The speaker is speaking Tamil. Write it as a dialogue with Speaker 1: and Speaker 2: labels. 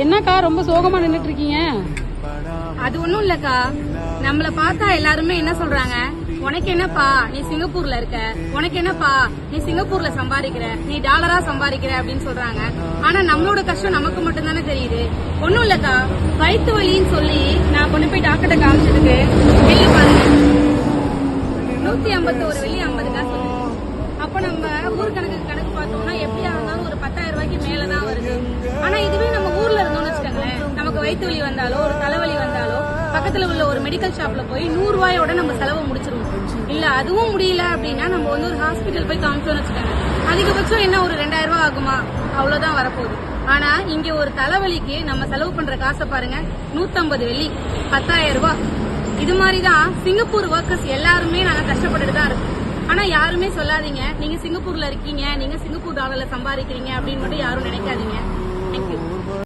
Speaker 1: என்னக்கா ரொம்ப சோகமா நின்னுட்டு இருக்கீங்க?
Speaker 2: அது ஒண்ணும் இல்லக்கா, நம்மள பார்த்தா எல்லாருமே என்ன சொல்றாங்க, உனக்கு என்னப்பா நீ சிங்கப்பூர்ல இருக்க, உனக்கு என்னப்பா நீ சிங்கப்பூர்ல சம்பாதிக்கிற, நீ டாலரா சம்பாதிக்கிற அப்படின்னு சொல்றாங்க. ஆனா நம்மளோட கஷ்டம் நமக்கு மட்டும் தானே தெரியுது. ஒண்ணும் இல்லக்கா, வயிற்று வலின்னு சொல்லி நான் கொண்டு போய் டாக்டர்கிட்ட காமிச்சதுக்கு வெளியே பாருங்க 151 வெள்ளி 50 காசு சொல்லுது. அப்ப நம்ம ஊர் கணக்கு பார்த்தோம்னா எப்படியா இருந்தாலும் ஒரு 10,000 ரூபாய்க்கு மேலதான் வருது. ஆனா இதுவே நம்ம ஊர்ல இருந்தோம்னு வச்சுக்கோங்களேன், நமக்கு வயிற்று வலி வந்தாலோ ஒரு தலைவலி வந்தாலோ பக்கத்துல உள்ள ஒரு மெடிக்கல் ஷாப்ல போய் 100 ரூபாயோட நம்ம செலவு முடிச்சிருவோம். இல்ல அதுவும் முடியல அப்படின்னா நம்ம வந்து ஒரு ஹாஸ்பிட்டல் போய் காமிச்சோம்னு வச்சுக்கோங்க, அதிகபட்சம் என்ன ஒரு 2000 ரூபாய் ஆகுமா, அவ்வளவுதான் வரப்போகுது. ஆனா இங்க ஒரு தலைவலிக்கு நம்ம செலவு பண்ற காசை பாருங்க, 150 வெள்ளி 10,000 ரூபாய். இது மாதிரிதான் சிங்கப்பூர் ஒர்க்கர்ஸ் எல்லாருமே நாங்க கஷ்டப்பட்டுட்டு தான் இருக்கோம். ஆனா யாருமே சொல்லாதீங்க நீங்க சிங்கப்பூர்ல இருக்கீங்க, நீங்க சிங்கப்பூர் டாலர்ல சம்பாதிக்கிறீங்க அப்படின்னு மட்டும் யாரும் நினைக்காதீங்க. தேங்க்யூ.